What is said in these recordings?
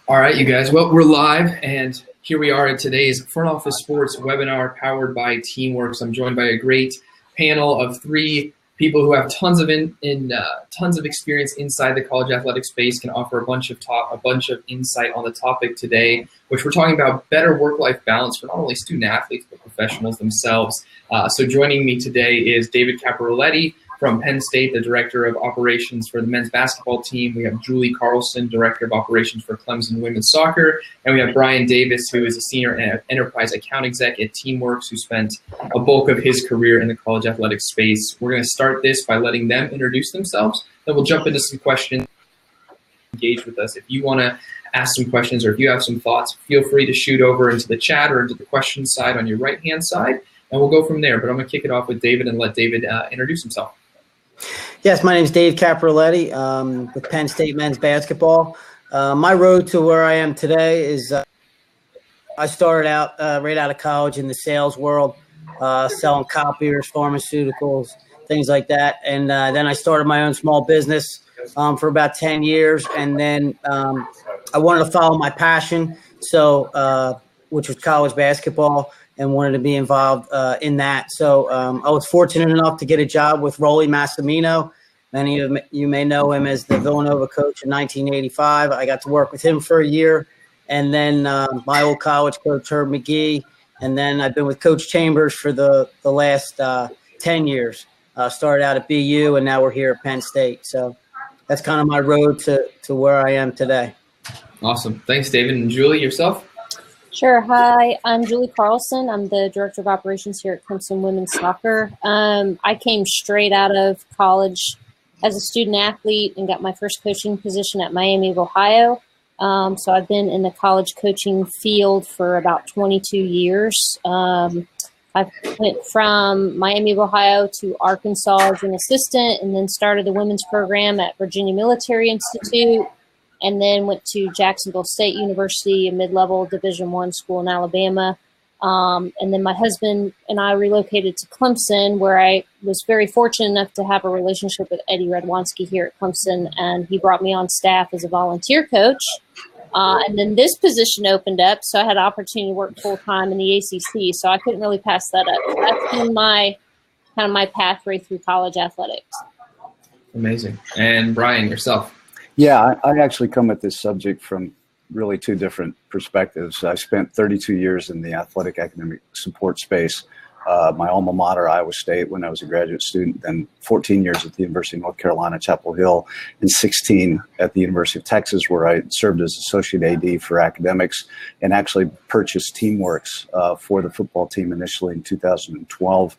All right, you guys. Well, we're live, and here we are at today's Front Office Sports webinar powered by Teamworks. I'm joined by a great panel of three people who have tons of experience inside the college athletic space, can offer a bunch of insight on the topic today, which we're talking about better work-life balance for not only student athletes but professionals themselves. So joining me today is David Caporaletti from Penn State, the Director of Operations for the men's basketball team. We have Julie Carlson, Director of Operations for Clemson women's soccer. And we have Brian Davis, who is a Senior Enterprise Account Exec at Teamworks, who spent a bulk of his career in the college athletics space. We're going to start this by letting them introduce themselves. Then we'll jump into some questions. Engage with us. If you want to ask some questions or if you have some thoughts, feel free to shoot over into the chat or into the questions side on your right-hand side, and we'll go from there. But I'm going to kick it off with David and let David introduce himself. Yes, my name is Dave Caporaletti with Penn State men's basketball. My road to where I am today is I started out right out of college in the sales world, selling copiers, pharmaceuticals, things like that. And then I started my own small business for about 10 years. And then I wanted to follow my passion, which was college basketball, and wanted to be involved in that. So I was fortunate enough to get a job with Rolly Massimino. Many of you may know him as the Villanova coach in 1985. I got to work with him for a year. And then my old college coach, Herb McGee. And then I've been with Coach Chambers for the last 10 years. Started out at BU, and now we're here at Penn State. So that's kind of my road to where I am today. Awesome. Thanks, David. And Julie, yourself? Sure. Hi, I'm Julie Carlson. I'm the Director of Operations here at Clemson women's soccer. I came straight out of college as a student athlete and got my first coaching position at Miami of Ohio. So I've been in the college coaching field for about 22 years. I went from Miami of Ohio to Arkansas as an assistant, and then started the women's program at Virginia Military Institute, and then went to Jacksonville State University, a mid-level Division I school in Alabama. And then my husband and I relocated to Clemson, where I was very fortunate enough to have a relationship with Eddie Redwanski here at Clemson, and he brought me on staff as a volunteer coach. And then this position opened up, so I had an opportunity to work full-time in the ACC, so I couldn't really pass that up. So that's been my pathway through college athletics. Amazing. And Brian, yourself? Yeah, I actually come at this subject from really two different perspectives. I spent 32 years in the athletic academic support space, my alma mater, Iowa State, when I was a graduate student, then 14 years at the University of North Carolina, Chapel Hill, and 16 at the University of Texas, where I served as Associate AD for academics and actually purchased Teamworks for the football team initially in 2012.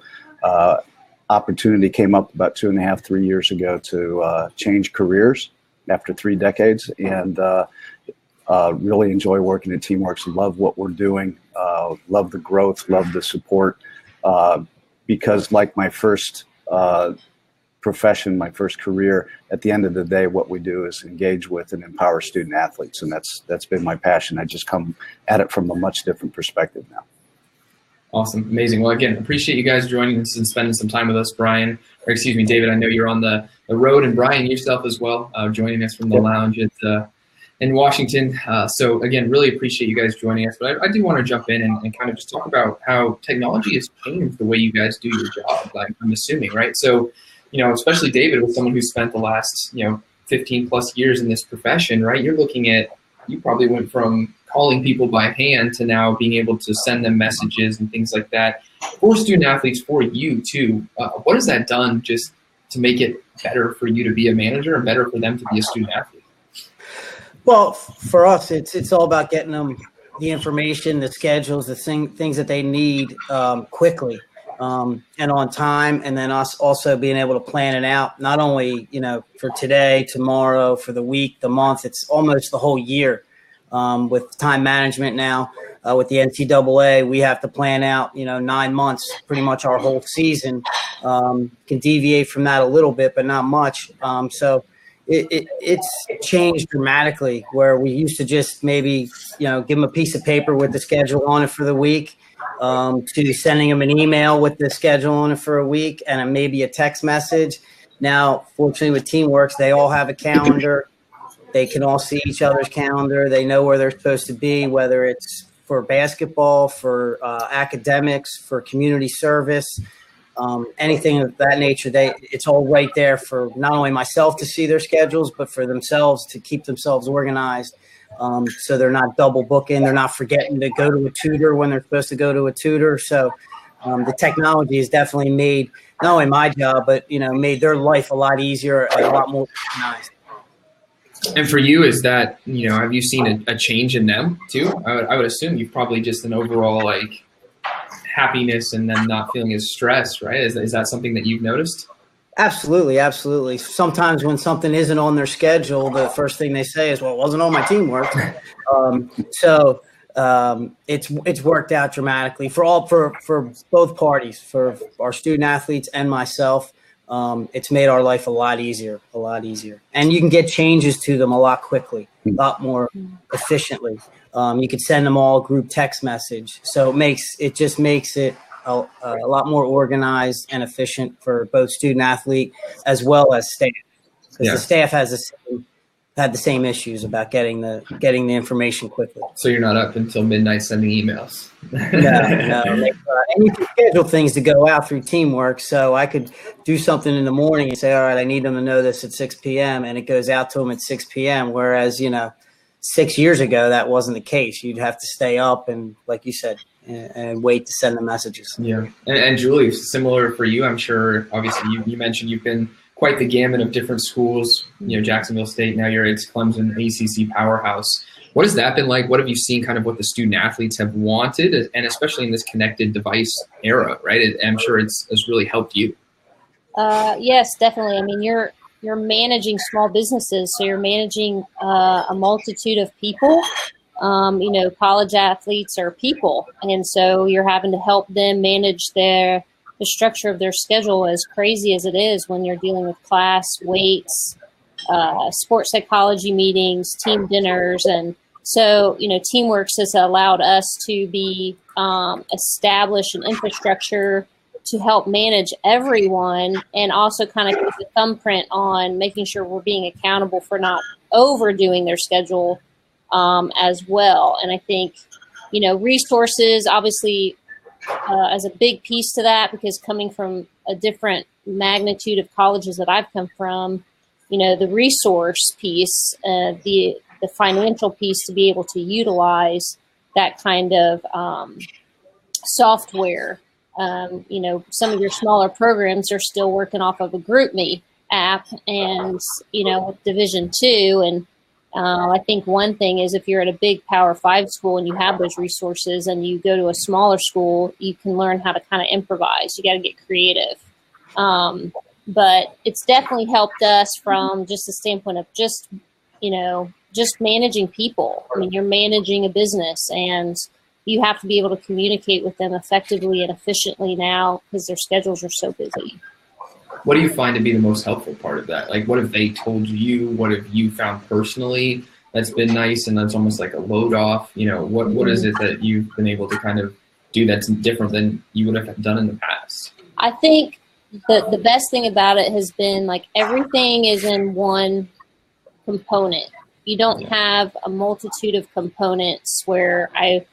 Opportunity came up about 3 years ago to change careers after 3 decades, and really enjoy working at Teamworks. Love what we're doing, love the growth, love the support, because like my first profession, my first career, at the end of the day, what we do is engage with and empower student athletes, and that's been my passion. I just come at it from a much different perspective now. Awesome. Amazing. Well, again, appreciate you guys joining us and spending some time with us, Brian, or excuse me, David. I know you're on the road, and Brian, yourself as well, joining us from the lounge in Washington. So again, really appreciate you guys joining us. But I do want to jump in and kind of just talk about how technology has changed the way you guys do your job, like I'm assuming, right? So, especially David, with someone who spent the last, 15 plus years in this profession, right? You're looking at, you probably went from calling people by hand to now being able to send them messages and things like that. For student athletes, for you too, what has that done just to make it better for you to be a manager and better for them to be a student athlete? Well, for us, it's all about getting them the information, the schedules, the things that they need quickly and on time, and then us also being able to plan it out, not only, for today, tomorrow, for the week, the month, it's almost the whole year. With time management now, with the NCAA, we have to plan out, 9 months, pretty much our whole season. Can deviate from that a little bit, but not much. So it's changed dramatically, where we used to just maybe, give them a piece of paper with the schedule on it for the week, to sending them an email with the schedule on it for a week and maybe a text message. Now, fortunately with Teamworks, they all have a calendar. They can all see each other's calendar. They know where they're supposed to be, whether it's for basketball, for academics, for community service, anything of that nature. It's all right there for not only myself to see their schedules, but for themselves to keep themselves organized. So they're not double booking. They're not forgetting to go to a tutor when they're supposed to go to a tutor. So the technology has definitely made not only my job, but, made their life a lot easier and a lot more organized. And for you, is that, have you seen a change in them too? I would assume you've probably just an overall like happiness and them not feeling as stressed, right? Is that something that you've noticed? Absolutely. Absolutely. Sometimes when something isn't on their schedule, the first thing they say is, well, it wasn't on my teamwork. So it's worked out dramatically for both parties, for our student athletes and myself. It's made our life a lot easier. And you can get changes to them a lot quickly, a lot more efficiently. You could send them all a group text message. So it just makes it a lot more organized and efficient for both student athlete as well as staff. Because the staff had the same issues about getting the information quickly. So you're not up until midnight sending emails. No. And you can schedule things to go out through teamwork. So I could do something in the morning and say, all right, I need them to know this at 6 p.m. and it goes out to them at 6 p.m. Whereas, 6 years ago, that wasn't the case. You'd have to stay up and, like you said, and wait to send the messages. Yeah. And Julie, similar for you, I'm sure, obviously you mentioned you've been quite the gamut of different schools, Jacksonville State, now you're at Clemson, ACC powerhouse. What has that been like? What have you seen kind of what the student athletes have wanted, and especially in this connected device era, right? I'm sure it's really helped you. Yes, definitely. I mean, you're managing small businesses, so you're managing a multitude of people. College athletes are people, and so you're having to help them manage the structure of their schedule, as crazy as it is when you're dealing with class, weights, sports psychology meetings, team dinners. And so, TeamWorks has allowed us to be establish an infrastructure to help manage everyone, and also kind of keep a thumbprint on making sure we're being accountable for not overdoing their schedule as well. And I think, resources obviously as a big piece to that, because coming from a different magnitude of colleges that I've come from, the resource piece, the financial piece to be able to utilize that kind of software. Some of your smaller programs are still working off of a GroupMe app and, with Division II. And I think one thing is if you're at a big Power 5 school and you have those resources and you go to a smaller school, you can learn how to kind of improvise. You got to get creative. But it's definitely helped us from just the standpoint of just managing people. I mean, you're managing a business and you have to be able to communicate with them effectively and efficiently now because their schedules are so busy. What do you find to be the most helpful part of that? Like, what have they told you? What have you found personally that's been nice and that's almost like a load off? What is it that you've been able to kind of do that's different than you would have done in the past? I think the best thing about it has been like everything is in one component. You don't have a multitude of components where I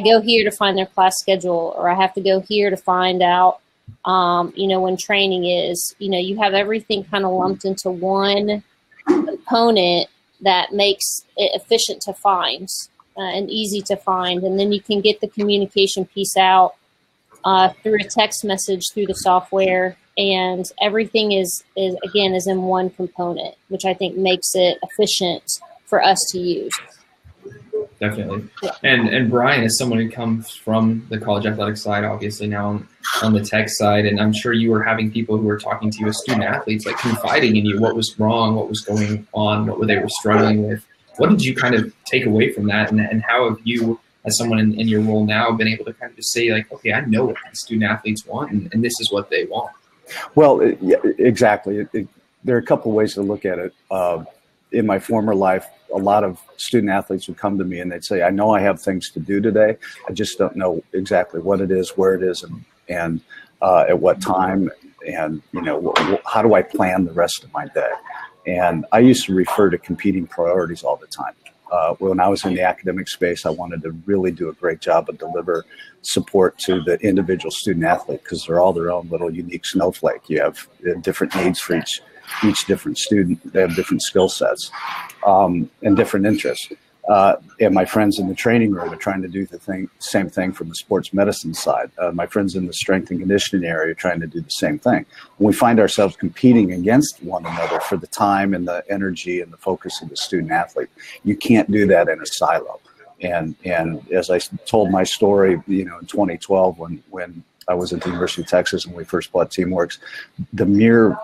go here to find their class schedule, or I have to go here to find out when training is, you have everything kind of lumped into one component that makes it efficient to find and easy to find. And then you can get the communication piece out through a text message through the software, and everything is in one component, which I think makes it efficient for us to use. Definitely. Yeah. And Brian is someone who comes from the college athletic side, obviously now on the tech side, and I'm sure you were having people who were talking to you as student athletes, like confiding in you what was wrong, what was going on, what they were struggling with. What did you kind of take away from that, and how have you, as someone in your role now, been able to kind of just say, like, okay, I know what the student athletes want, and this is what they want? Well, exactly. There are a couple of ways to look at it. In my former life, a lot of student athletes would come to me and they'd say, I know I have things to do today. I just don't know exactly what it is, where it is, and at what time, and how do I plan the rest of my day? And I used to refer to competing priorities all the time. When I was in the academic space, I wanted to really do a great job of deliver support to the individual student athlete, because they're all their own little unique snowflake. You have different needs for each different student. They have different skill sets and different interests. And my friends in the training room are trying to do the same thing from the sports medicine side. My friends in the strength and conditioning area are trying to do the same thing. And we find ourselves competing against one another for the time and the energy and the focus of the student athlete. You can't do that in a silo. And as I told my story, in 2012 when I was at the University of Texas and we first bought TeamWorks, the mere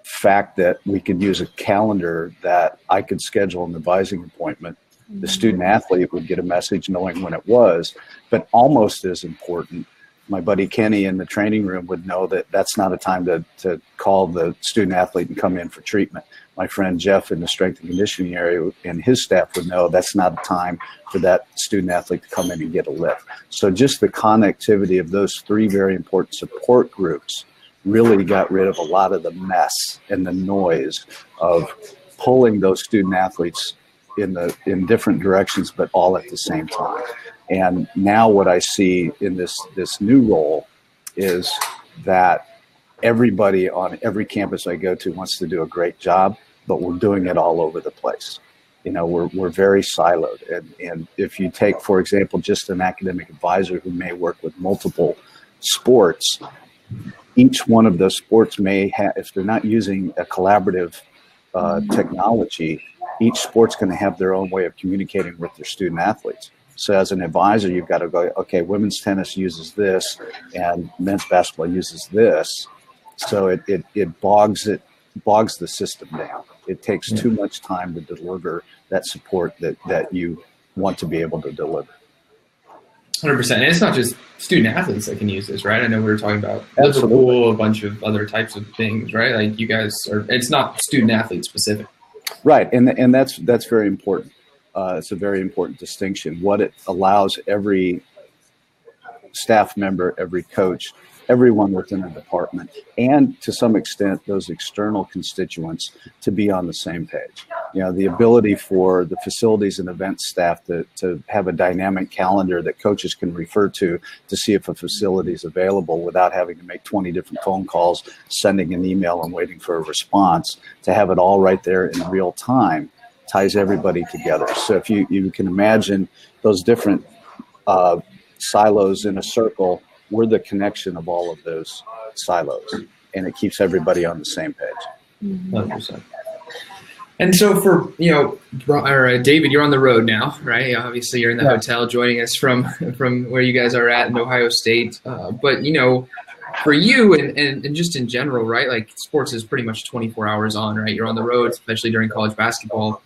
fact that we could use a calendar that I could schedule an advising appointment, the student athlete would get a message knowing when it was, but almost as important, my buddy Kenny in the training room would know that that's not a time to call the student athlete and come in for treatment. My friend Jeff in the strength and conditioning area and his staff would know that's not a time for that student athlete to come in and get a lift. So just the connectivity of those three very important support groups really got rid of a lot of the mess and the noise of pulling those student athletes in different directions, but all at the same time. And now what I see in this new role is that everybody on every campus I go to wants to do a great job, but we're doing it all over the place. We're very siloed. And if you take, for example, just an academic advisor who may work with multiple sports, each one of those sports may have, if they're not using a collaborative technology, each sport's going to have their own way of communicating with their student athletes. So as an advisor, you've got to go, okay, women's tennis uses this and men's basketball uses this. So it bogs the system down. It takes too much time to deliver that support that you want to be able to deliver. 100%. And it's not just student athletes that can use this, right? I know we were talking about Liverpool, a bunch of other types of things, right? Like you guys it's not student athlete specific. Right, and that's very important. It's a very important distinction. What it allows every staff member, every coach, everyone within a department, and to some extent those external constituents to be on the same page. The ability for the facilities and events staff to have a dynamic calendar that coaches can refer to see if a facility is available without having to make 20 different phone calls, sending an email and waiting for a response, to have it all right there in real time ties everybody together. So if you can imagine those different silos in a circle, we're the connection of all of those silos, and it keeps everybody on the same page. 100%. And so for, David, you're on the road now, right? Obviously you're in the hotel joining us from where you guys are at in Ohio State. But, for you and just in general, right? Like sports is pretty much 24 hours on, right? You're on the road, especially during college basketball.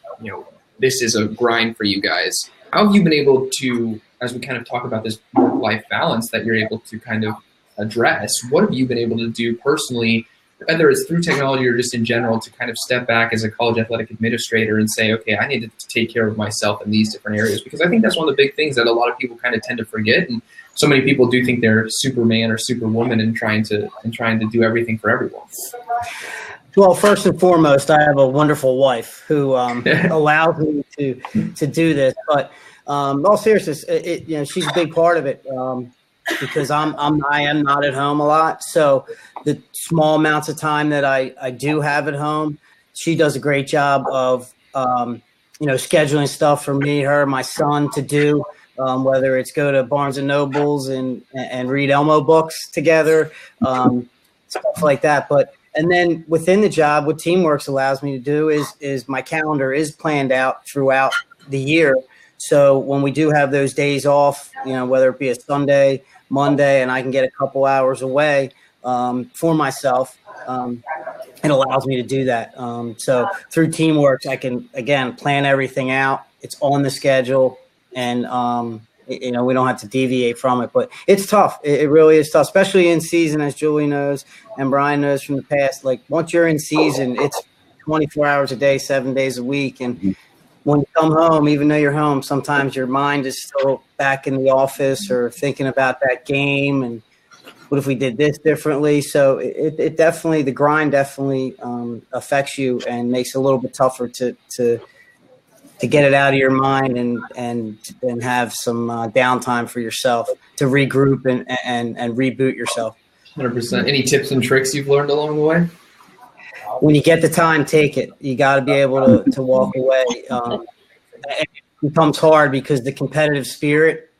This is a grind for you guys. How have you been able to, as we kind of talk about this work-life balance that you're able to kind of address, what have you been able to do personally, whether it's through technology or just in general, to kind of step back as a college athletic administrator and say, okay, I need to take care of myself in these different areas? Because I think that's one of the big things that a lot of people kind of tend to forget. And so many people do think they're Superman or Superwoman and trying to do everything for everyone. Well, first and foremost, I have a wonderful wife who allows me to do this. But in all seriousness, she's a big part of it because I am not at home a lot. So the small amounts of time that I do have at home, she does a great job of scheduling stuff for me, her, my son to do. Whether it's go to Barnes and Nobles and read Elmo books together, stuff like that. And then within the job, what TeamWorks allows me to do is my calendar is planned out throughout the year. So when we do have those days off, whether it be a Sunday, Monday, and I can get a couple hours away for myself, it allows me to do that. So through TeamWorks, I can, again, plan everything out. It's on the schedule. And, we don't have to deviate from it, but it's tough. It really is tough, especially in season, as Julie knows and Brian knows from the past. Like once you're in season, it's 24 hours a day, 7 days a week. And when you come home, even though you're home, sometimes your mind is still back in the office or thinking about that game. And what if we did this differently? So it definitely, the grind definitely affects you and makes it a little bit tougher to get it out of your mind and have some downtime for yourself to regroup and reboot yourself. 100%. Any tips and tricks you've learned along the way? When you get the time, take it. You got to be able to walk away. It becomes hard because the competitive spirit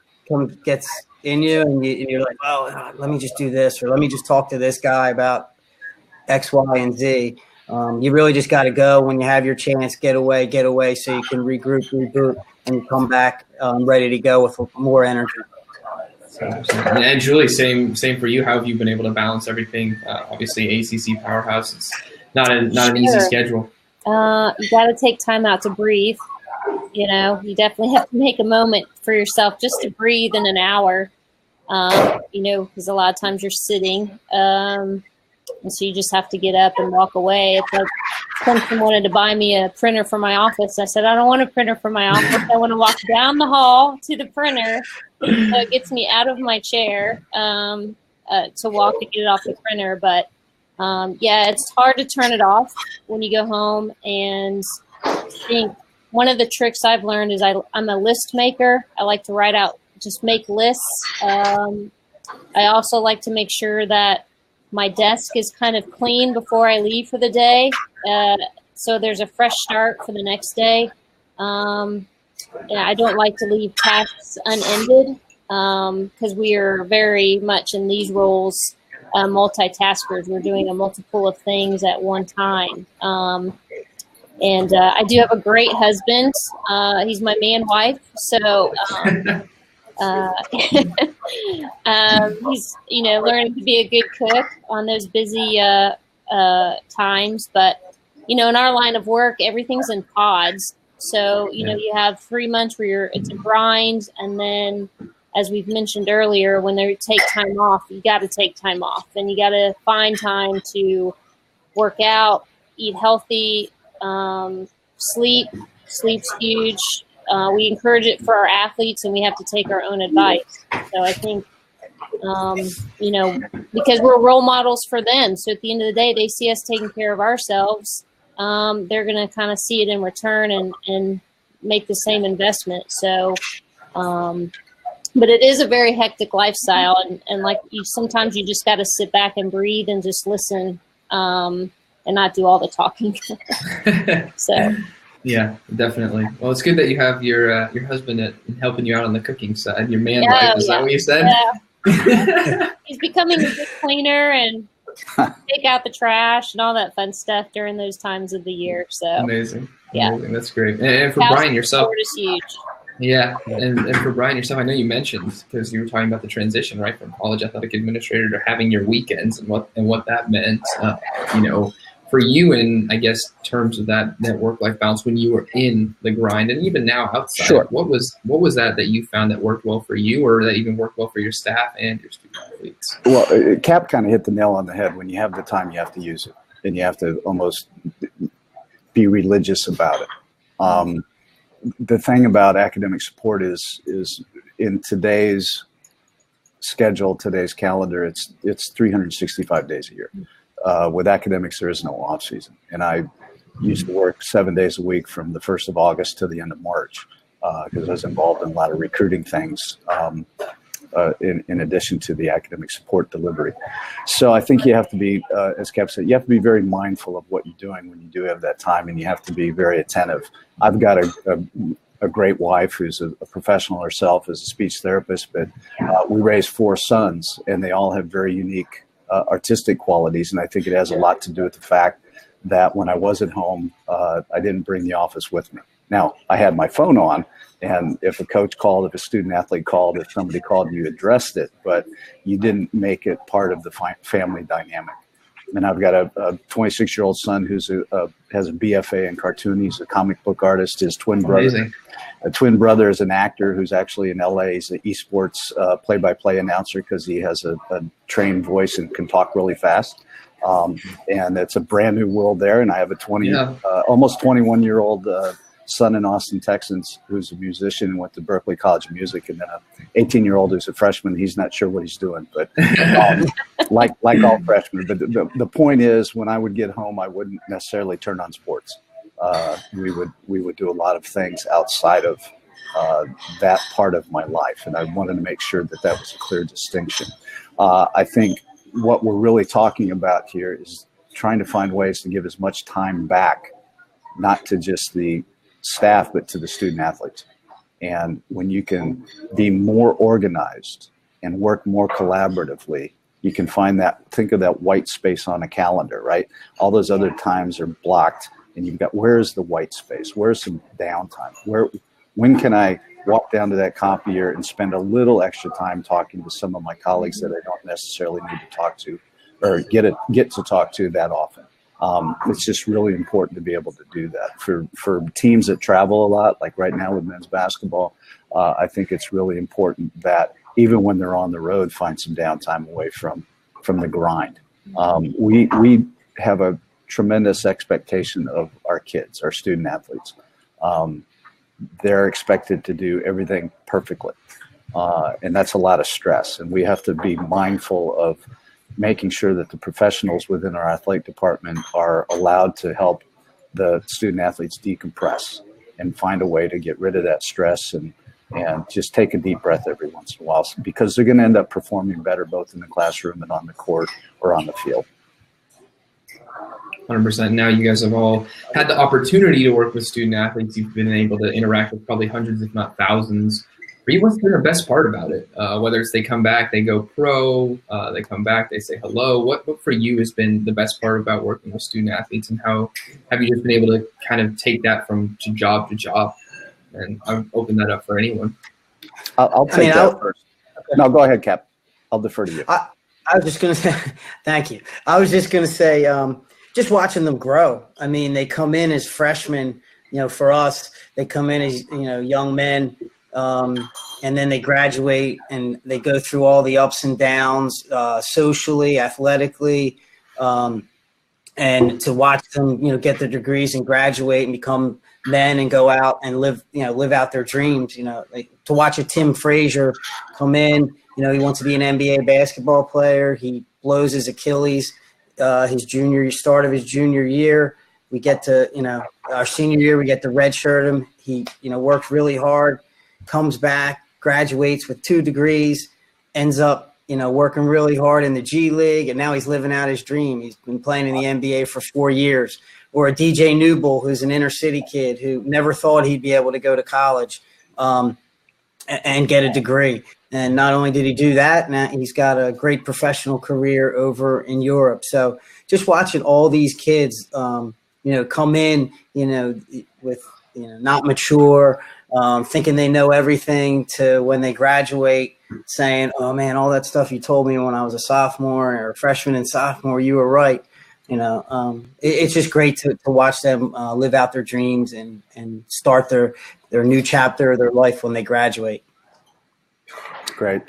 gets in you, and you're like, oh, let me just do this, or let me just talk to this guy about X, Y, and Z. You really just got to go when you have your chance, get away so you can reboot, and come back ready to go with more energy. And Julie, same for you. How have you been able to balance everything? Obviously, ACC powerhouse. It's not an easy schedule. You got to take time out to breathe. You definitely have to make a moment for yourself just to breathe in an hour. Because a lot of times you're sitting. And so you just have to get up and walk away. It's like Clemson wanted to buy me a printer for my office. I said, I don't want a printer for my office. I want to walk down the hall to the printer. So it gets me out of my chair to walk and get it off the printer. But, it's hard to turn it off when you go home. And I think one of the tricks I've learned is I'm a list maker. I like to write out, just make lists. I also like to make sure that my desk is kind of clean before I leave for the day, so there's a fresh start for the next day. I don't like to leave tasks unended because we are very much in these roles multitaskers. We're doing a multiple of things at one time. And I do have a great husband. He's my man wife, so he's learning to be a good cook on those busy times. But in our line of work, everything's in pods. So you have 3 months where it's a grind, and then, as we've mentioned earlier, when they take time off, you got to take time off, and you got to find time to work out, eat healthy, sleep. Sleep's huge. We encourage it for our athletes, and we have to take our own advice. So I think, because we're role models for them. So at the end of the day, they see us taking care of ourselves. They're going to kind of see it in return and make the same investment. So, but it is a very hectic lifestyle. And like sometimes you just got to sit back and breathe and just listen and not do all the talking. So. Yeah, definitely. Well, it's good that you have your husband helping you out on the cooking side. Your man wife, is that what you said? Yeah. He's becoming a good cleaner and take out the trash and all that fun stuff during those times of the year. So amazing. Yeah, that's great. And for Brian yourself, is huge. Yeah, and for Brian yourself, I know you mentioned, because you were talking about the transition, right, from college athletic administrator to having your weekends and what that meant. For you, in I guess terms of that work-life balance when you were in the grind, and even now outside, Sure. What was that you found that worked well for you, or that even worked well for your staff and your student athletes? Well, Cap kind of hit the nail on the head. When you have the time, you have to use it, and you have to almost be religious about it. The thing about academic support is in today's schedule, today's calendar, it's 365 days a year. With academics, there is no off season. And I used to work 7 days a week from the 1st of August to the end of March because I was involved in a lot of recruiting things in addition to the academic support delivery. So I think you have to be, as Cap said, you have to be very mindful of what you're doing when you do have that time, and you have to be very attentive. I've got a great wife who's a professional herself as a speech therapist, but we raised 4 sons, and they all have very unique artistic qualities, and I think it has a lot to do with the fact that when I was at home, I didn't bring the office with me. Now, I had my phone on, and if a coach called, if a student athlete called, if somebody called, you addressed it, but you didn't make it part of the family dynamic. And I've got a 26-year-old son who's has a BFA in cartoon. He's a comic book artist. His twin brother is an actor who's actually in LA. He's an esports play-by-play announcer because he has a trained voice and can talk really fast. And it's a brand new world there. And I have a almost 21-year-old son in Austin, Texas, who's a musician and went to Berklee College of Music, and then a 18-year-old who's a freshman. He's not sure what he's doing, but like all freshmen. But the point is, when I would get home, I wouldn't necessarily turn on sports. We would do a lot of things outside of that part of my life, and I wanted to make sure that was a clear distinction. I think what we're really talking about here is trying to find ways to give as much time back, not to just the staff, but to the student athletes. And when you can be more organized and work more collaboratively, you can think of that white space on a calendar, right? All those other times are blocked, and you've got, where's the white space? Where's some downtime? When can I walk down to that copier and spend a little extra time talking to some of my colleagues that I don't necessarily need to talk to or get to talk to that often? It's just really important to be able to do that. For teams that travel a lot, like right now with men's basketball, I think it's really important that even when they're on the road, find some downtime away from the grind. We have a tremendous expectation of our kids, our student athletes. They're expected to do everything perfectly. And that's a lot of stress. And we have to be mindful of making sure that the professionals within our athletic department are allowed to help the student athletes decompress and find a way to get rid of that stress and just take a deep breath every once in a while, because they're going to end up performing better both in the classroom and on the court or on the field. 100%. Now you guys have all had the opportunity to work with student athletes. You've been able to interact with probably hundreds, if not thousands. For you, what's been the best part about it? Whether it's they come back, they go pro, they come back, they say hello. What for you has been the best part about working with student athletes, and how have you just been able to kind of take that from job to job? And I'll open that up for anyone. I'll take that first. No, go ahead, Cap. I'll defer to you. I was just going to say, thank you. I was just going to say, just watching them grow. I mean, they come in as freshmen, for us, they come in as, young men, and then they graduate and they go through all the ups and downs, socially, athletically, and to watch them, get their degrees and graduate and become men and go out and live out their dreams. To watch a Tim Frazier come in, he wants to be an NBA basketball player. He blows his Achilles his start of his junior year. We get to, our senior year, we get to redshirt him. He, worked really hard, comes back, graduates with 2 degrees, ends up, working really hard in the G League, and now he's living out his dream. He's been playing in the NBA for 4 years. Or a DJ Newble, who's an inner city kid who never thought he'd be able to go to college and get a degree. And not only did he do that, now he's got a great professional career over in Europe. So just watching all these kids, come in, with, not mature, thinking they know everything, to when they graduate saying, oh man, all that stuff you told me when I was a sophomore or freshman and sophomore, you were right. It's just great to watch them live out their dreams and start their new chapter of their life when they graduate. Great.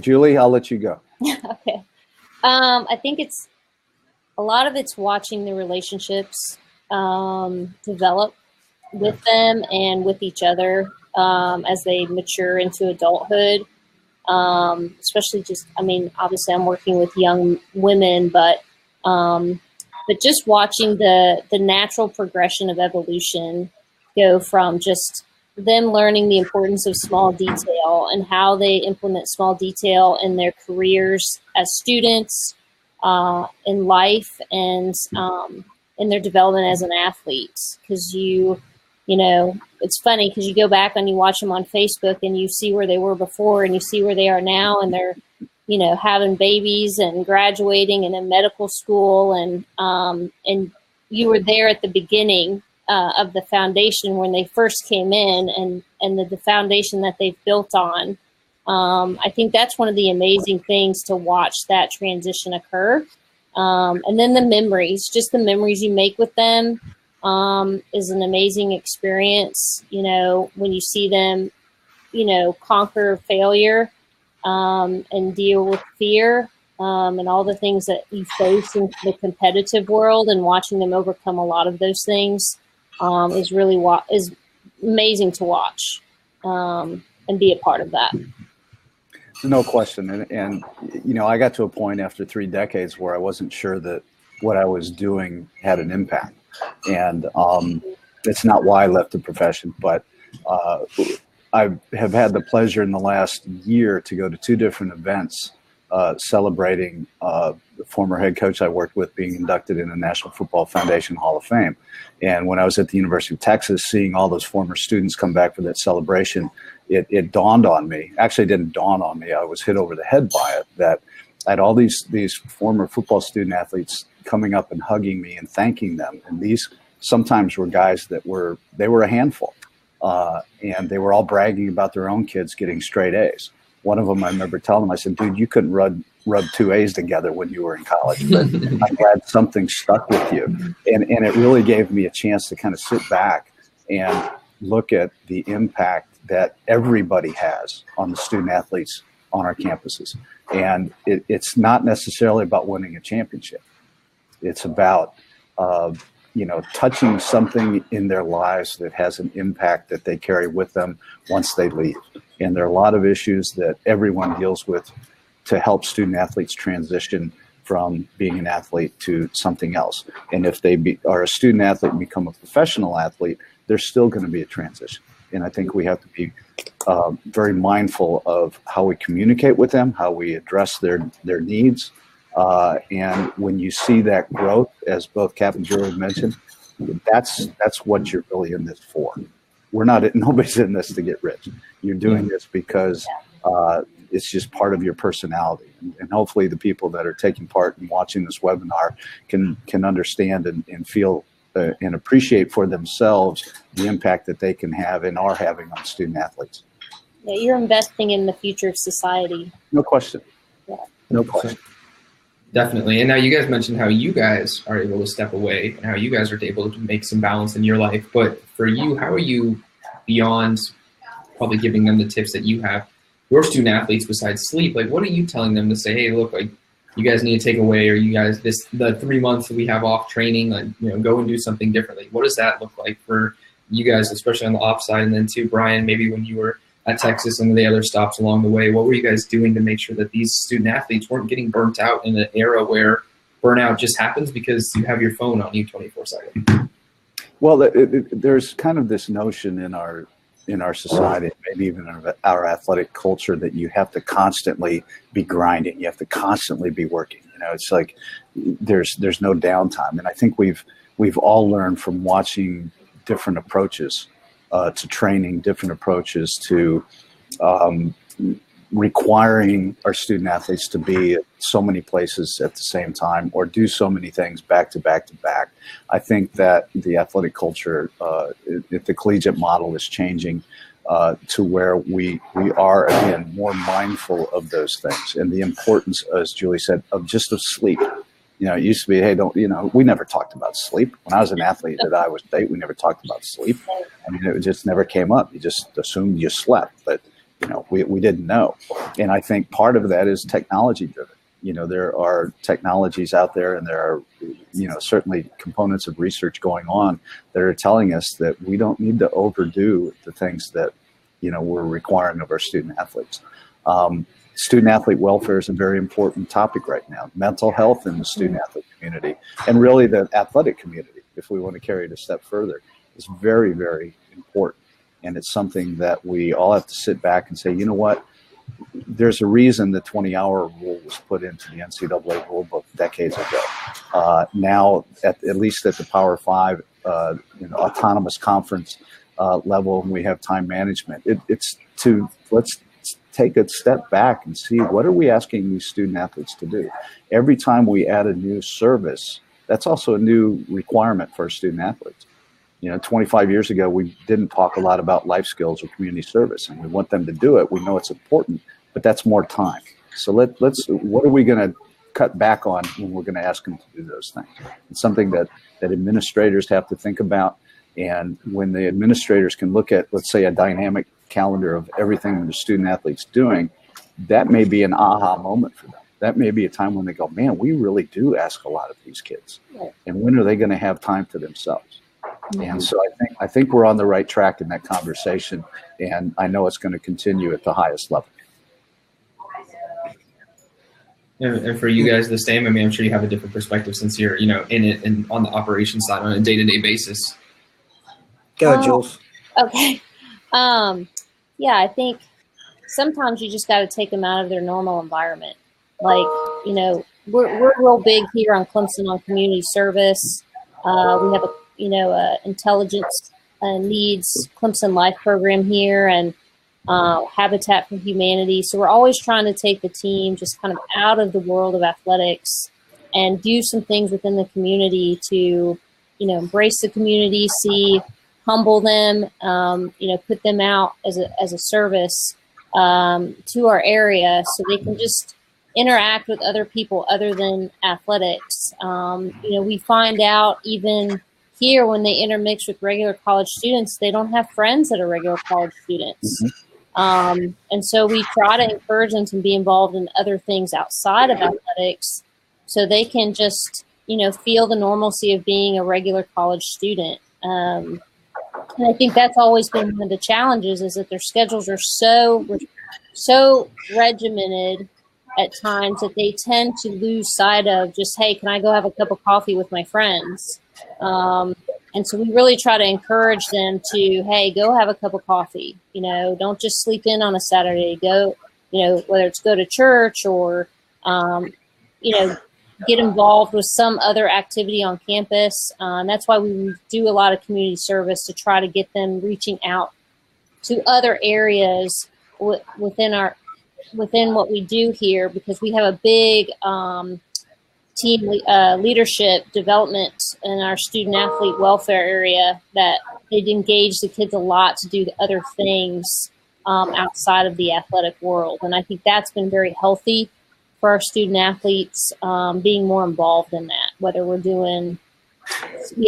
Julie, I'll let you go. Okay. I think a lot of it's watching the relationships develop with them and with each other as they mature into adulthood. Especially obviously I'm working with young women, but just watching the natural progression of evolution go from just them learning the importance of small detail and how they implement small detail in their careers as students, in life, and in their development as an athlete. Because it's funny because you go back and you watch them on Facebook and you see where they were before and you see where they are now, and they're having babies and graduating and in medical school, and you were there at the beginning of the foundation when they first came in, and the foundation that they've built on. I think that's one of the amazing things to watch that transition occur. And then the memories you make with them is an amazing experience. When you see them, conquer failure, and deal with fear, and all the things that you face in the competitive world, and watching them overcome a lot of those things is amazing to watch and be a part of that. No question. And, you know, I got to a point after 3 decades where I wasn't sure that what I was doing had an impact. And it's not why I left the profession, but I have had the pleasure in the last year to go to 2 different events celebrating the former head coach I worked with being inducted in the National Football Foundation Hall of Fame. And when I was at the University of Texas, seeing all those former students come back for that celebration, it dawned on me. Actually, it didn't dawn on me. I was hit over the head by it, that I had all these former football student athletes coming up and hugging me and thanking them. And these sometimes were guys that were a handful. And they were all bragging about their own kids getting straight A's. One of them, I remember telling him, I said, dude, you couldn't rub 2 A's together when you were in college, but I'm glad something stuck with you. And it really gave me a chance to kind of sit back and look at the impact that everybody has on the student athletes on our campuses. And it's not necessarily about winning a championship. It's about, touching something in their lives that has an impact that they carry with them once they leave. And there are a lot of issues that everyone deals with to help student athletes transition from being an athlete to something else. And if they are a student athlete and become a professional athlete, there's still going to be a transition. And I think we have to be very mindful of how we communicate with them, how we address their needs. And when you see that growth, as both Cap and Julie mentioned, that's what you're really in this for. Nobody's in this to get rich. You're doing this because it's just part of your personality. And hopefully the people that are taking part in watching this webinar can understand and feel and appreciate for themselves the impact that they can have and are having on student athletes. Yeah, you're investing in the future of society. No question. Yeah. No question. Definitely. And now you guys mentioned how you guys are able to step away and how you guys are able to make some balance in your life. But for you, how are you, beyond probably giving them the tips that you have, your student athletes besides sleep? Like, what are you telling them to say, hey, look, like, you guys need to take away, or you guys, the 3 months that we have off training, like, go and do something differently? What does that look like for you guys, especially on the off side? And then too, Brian, maybe when you were at Texas and the other stops along the way, what were you guys doing to make sure that these student athletes weren't getting burnt out in an era where burnout just happens because you have your phone on you 24/7? Well, there's kind of this notion in our society, maybe even in our athletic culture, that you have to constantly be grinding. You have to constantly be working. It's like there's no downtime. And I think we've all learned from watching different approaches to training, different approaches to requiring our student athletes to be at so many places at the same time or do so many things back to back to back. I think that the athletic culture, the collegiate model, is changing to where we are, again, more mindful of those things and the importance, as Julie said, of sleep. It used to be, hey, we never talked about sleep. When I was an athlete at Iowa State, we never talked about sleep. I mean, it just never came up. You just assumed you slept, but we didn't know. And I think part of that is technology driven. There are technologies out there, and there are, certainly components of research going on that are telling us that we don't need to overdo the things that, we're requiring of our student athletes. Student athlete welfare is a very important topic right now. Mental health in the student athlete community, and really the athletic community, if we want to carry it a step further, is very, very important. And it's something that we all have to sit back and say, you know what? There's a reason the 20-hour rule was put into the NCAA rulebook decades ago. Now, at least at the Power 5, autonomous conference level, and we have time management. Let's take a step back and see, what are we asking these student athletes to do? Every time we add a new service, that's also a new requirement for our student athletes. 25 years ago, we didn't talk a lot about life skills or community service, and we want them to do it. We know it's important, but that's more time. So what are we going to cut back on when we're going to ask them to do those things? It's something that administrators have to think about. And when the administrators can look at, let's say, a dynamic calendar of everything the student athlete's doing, that may be an aha moment for them. That may be a time when they go, man, we really do ask a lot of these kids. And when are they going to have time to themselves? And so I think we're on the right track in that conversation, and I know it's going to continue at the highest level. And for you guys, the same. I mean, I'm sure you have a different perspective since you're, in it and on the operations side on a day-to-day basis. Go ahead, Jules. Okay. Yeah, I think sometimes you just got to take them out of their normal environment. Like, we're real big here on Clemson on community service. We have a intelligence needs Clemson Life program here, and Habitat for Humanity. So we're always trying to take the team just kind of out of the world of athletics and do some things within the community to, embrace the community, humble them, put them out as a service to our area so they can just interact with other people other than athletics. We find out even here when they intermix with regular college students, they don't have friends that are regular college students. Mm-hmm. And so we try to encourage them to be involved in other things outside of athletics so they can just, feel the normalcy of being a regular college student. And I think that's always been one of the challenges is that their schedules are so regimented at times that they tend to lose sight of just, hey, can I go have a cup of coffee with my friends? And so we really try to encourage them to, hey, go have a cup of coffee. Don't just sleep in on a Saturday. Go, whether it's go to church or, get involved with some other activity on campus. And that's why we do a lot of community service to try to get them reaching out to other areas within what we do here, because we have a big team leadership development in our student athlete welfare area that they'd engage the kids a lot to do other things outside of the athletic world. And I think that's been very healthy for our student athletes, being more involved in that, whether we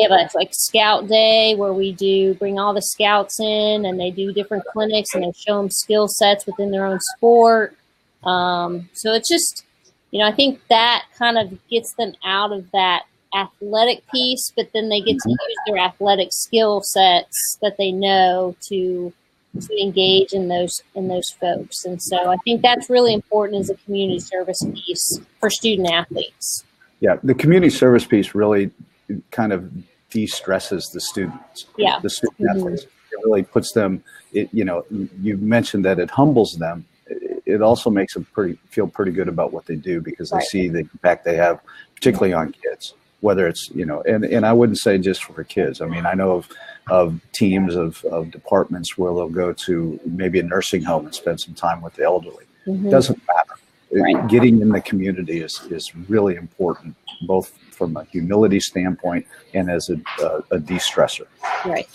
have a scout day where we bring all the scouts in and they do different clinics and they show them skill sets within their own sport. So it's just, I think that kind of gets them out of that athletic piece, but then they get to use their athletic skill sets that they know to engage in those folks. And so I think that's really important as a community service piece for student athletes. Yeah, the community service piece really kind of de-stresses the students. Yeah. The student athletes. It really puts them, you mentioned that it humbles them. It also makes them feel pretty good about what they do because they see the impact they have, particularly on kids, whether it's, and I wouldn't say just for kids. I mean, I know of teams of departments where they'll go to maybe a nursing home and spend some time with the elderly. It doesn't matter. Getting in the community is really important, both from a humility standpoint and as a de-stressor. Right,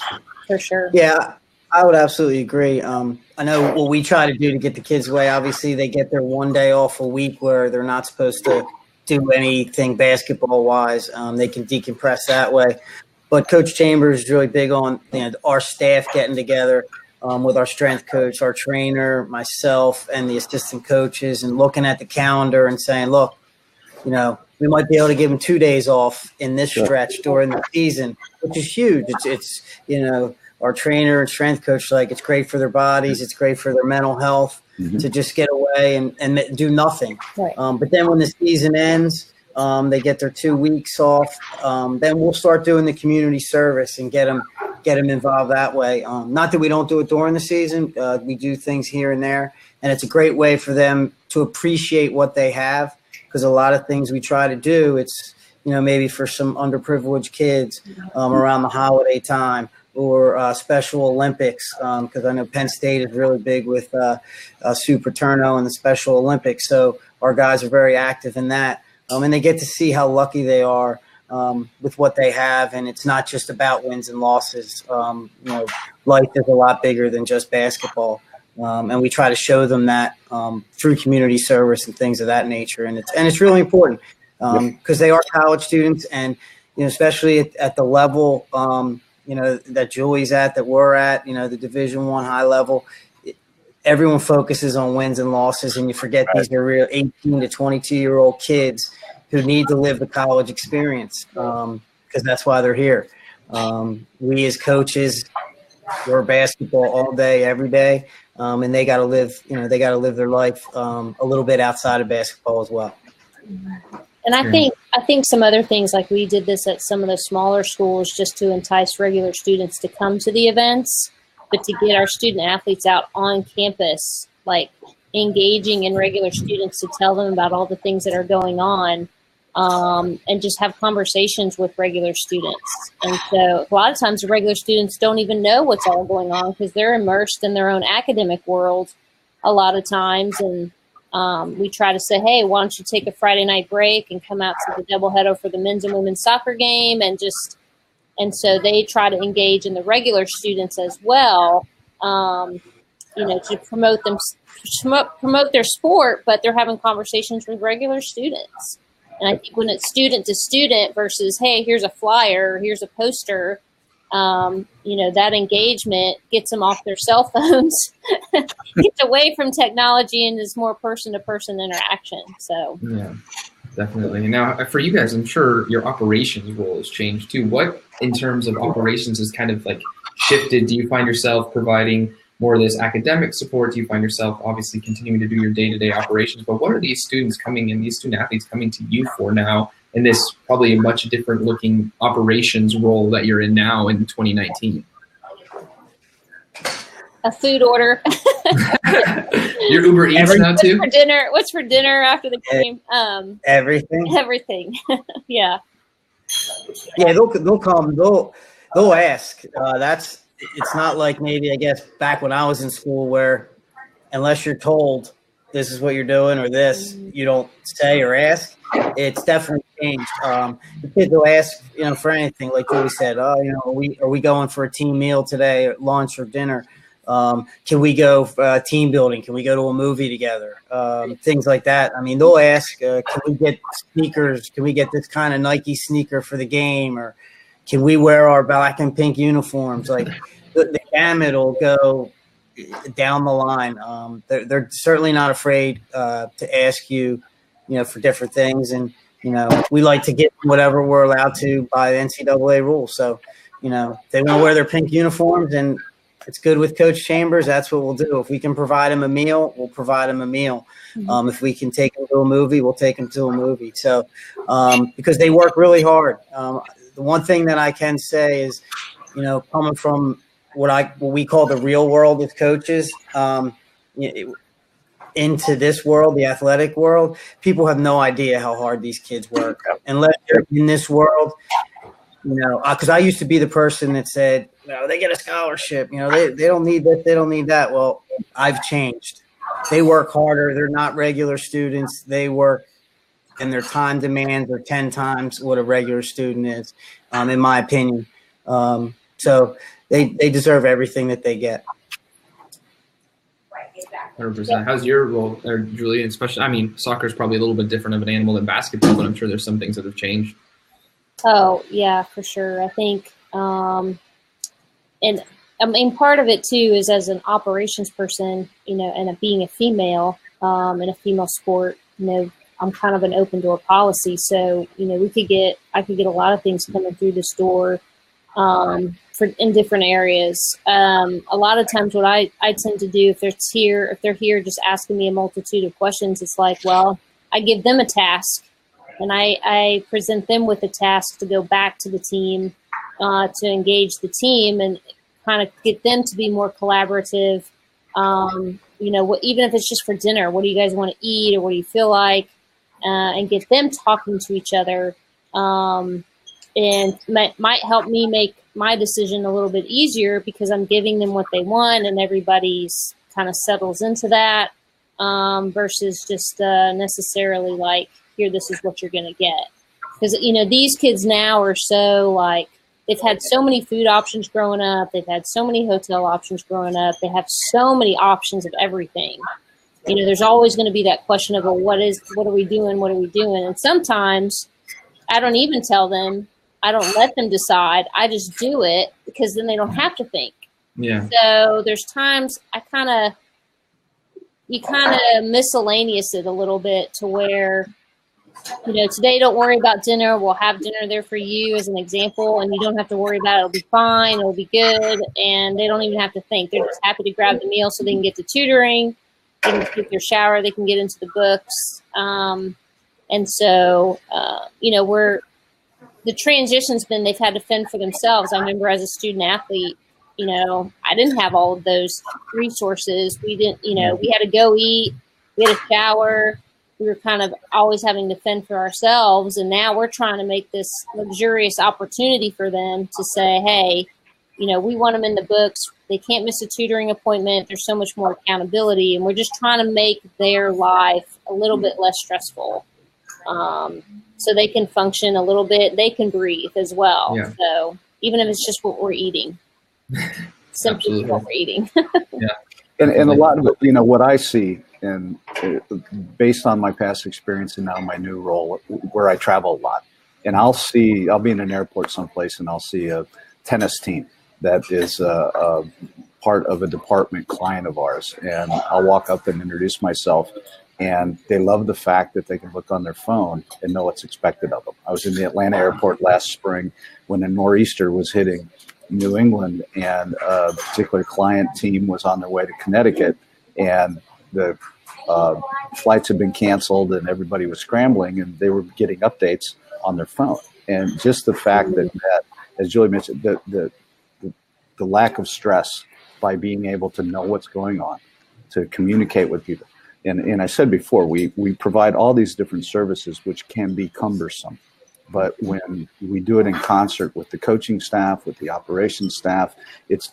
for sure. Yeah, I would absolutely agree. I know what we try to do to get the kids away. Obviously, they get their one day off a week where they're not supposed to do anything basketball-wise. They can decompress that way. But Coach Chambers is really big on our staff getting together with our strength coach, our trainer, myself, and the assistant coaches, and looking at the calendar and saying, look, we might be able to give them 2 days off in this stretch during the season, which is huge. It's our trainer and strength coach, it's great for their bodies. It's great for their mental health to just get away and do nothing. Right. But then when the season ends, they get their 2 weeks off. Then we'll start doing the community service and get them involved that way. Not that we don't do it during the season. We do things here and there. And it's a great way for them to appreciate what they have, because a lot of things we try to do, it's, maybe for some underprivileged kids around the holiday time, or Special Olympics, because I know Penn State is really big with Sue Paterno and the Special Olympics. So our guys are very active in that. And they get to see how lucky they are with what they have. And it's not just about wins and losses. Life is a lot bigger than just basketball. And we try to show them that through community service and things of that nature. And it's really important because they are college students, and especially at the level that Julie's at, that we're at, the Division I high level. Everyone focuses on wins and losses, and you forget these are real 18 to 22-year-old kids who need to live the college experience because that's why they're here. We as coaches, we're basketball all day, every day, and they got to live. They got to live their life a little bit outside of basketball as well. And I think some other things, like we did this at some of the smaller schools just to entice regular students to come to the events, but to get our student athletes out on campus, like engaging in regular students to tell them about all the things that are going on, and just have conversations with regular students. And so a lot of times the regular students don't even know what's all going on because they're immersed in their own academic world a lot of times. And we try to say, hey, why don't you take a Friday night break and come out to the doubleheader for the men's and women's soccer game, and so they try to engage in the regular students as well, to promote their sport, but they're having conversations with regular students. And I think when it's student to student versus, hey, here's a flyer, here's a poster, that engagement gets them off their cell phones, gets away from technology, and is more person-to-person interaction. So yeah, definitely. Now, for you guys, I'm sure your operations role has changed too. What, in terms of operations, has kind of like shifted? Do you find yourself providing more of this academic support? Do you find yourself obviously continuing to do your day-to-day operations? But what are these students these student athletes coming to you for now in this probably a much different looking operations role that you're in now in 2019? A food order. Your Uber Eats now too? What's for dinner after the game? Everything. Yeah. Yeah, they'll come. They'll ask. It's not like maybe, I guess, back when I was in school where unless you're told this is what you're doing or this, you don't say or ask. It's definitely changed. The kids will ask, for anything, like Julie said, are we going for a team meal today, or lunch or dinner? Can we go team building? Can we go to a movie together? Things like that. I mean, they'll ask, can we get sneakers? Can we get this kind of Nike sneaker for the game? Or can we wear our black and pink uniforms? Like the gamut will go down the line. They're certainly not afraid to ask you, for different things. And, we like to get whatever we're allowed to by the NCAA rules. So, they want to wear their pink uniforms and it's good with Coach Chambers. That's what we'll do. If we can provide them a meal, we'll provide them a meal. If we can take them to a movie, we'll take them to a movie. So because they work really hard. The one thing that I can say is, coming from what we call the real world as coaches, into this world, the athletic world, people have no idea how hard these kids work. Unless you're in this world, because I used to be the person that said, they get a scholarship, they don't need this, they don't need that. Well, I've changed. They work harder. They're not regular students. They work, and their time demands are 10 times what a regular student is, in my opinion. So they deserve everything that they get. 100%. How's your role there, Julie? Especially, soccer is probably a little bit different of an animal than basketball, but I'm sure there's some things that have changed. Oh, yeah, for sure. I think, part of it too is as an operations person, and being a female, in a female sport, I'm kind of an open door policy. So, I could get a lot of things coming through this door, in different areas. A lot of times what I tend to do if they're here just asking me a multitude of questions, it's like, well, I give them a task and I present them with a task to go back to the team, to engage the team and kind of get them to be more collaborative. Even if it's just for dinner, what do you guys want to eat or what do you feel like? And get them talking to each other, and might help me make my decision a little bit easier because I'm giving them what they want and everybody's kind of settles into that, versus just necessarily like, here, this is what you're going to get. Because, these kids now are so like, they've had so many food options growing up. They've had so many hotel options growing up. They have so many options of everything. There's always going to be that question of, well, what are we doing? What are we doing? And sometimes I don't even tell them. I don't let them decide. I just do it because then they don't have to think. Yeah. So there's times you kind of miscellaneous it a little bit to where today don't worry about dinner. We'll have dinner there for you as an example, and you don't have to worry about it. It'll be fine. It'll be good. And they don't even have to think. They're just happy to grab the meal so they can get to tutoring. They can take their shower. They can get into the books. And so, the transition's been they've had to fend for themselves. I remember as a student athlete, I didn't have all of those resources. We didn't, we had to go eat. We had a shower. We were kind of always having to fend for ourselves. And now we're trying to make this luxurious opportunity for them to say, hey, we want them in the books. They can't miss a tutoring appointment. There's so much more accountability. And we're just trying to make their life a little bit less stressful. So they can function a little bit. They can breathe as well. Yeah. So even if it's just what we're eating, simply what we're eating. Yeah. And a lot of it, what I see, and based on my past experience and now my new role where I travel a lot, and I'll be in an airport someplace and I'll see a tennis team that is a part of a department client of ours. And I'll walk up and introduce myself, and they love the fact that they can look on their phone and know what's expected of them. I was in the Atlanta airport last spring when a nor'easter was hitting New England, and a particular client team was on their way to Connecticut, and the flights had been canceled and everybody was scrambling, and they were getting updates on their phone. And just the fact that as Julie mentioned, the lack of stress by being able to know what's going on, to communicate with people. And I said before, we provide all these different services which can be cumbersome. But when we do it in concert with the coaching staff, with the operations staff, it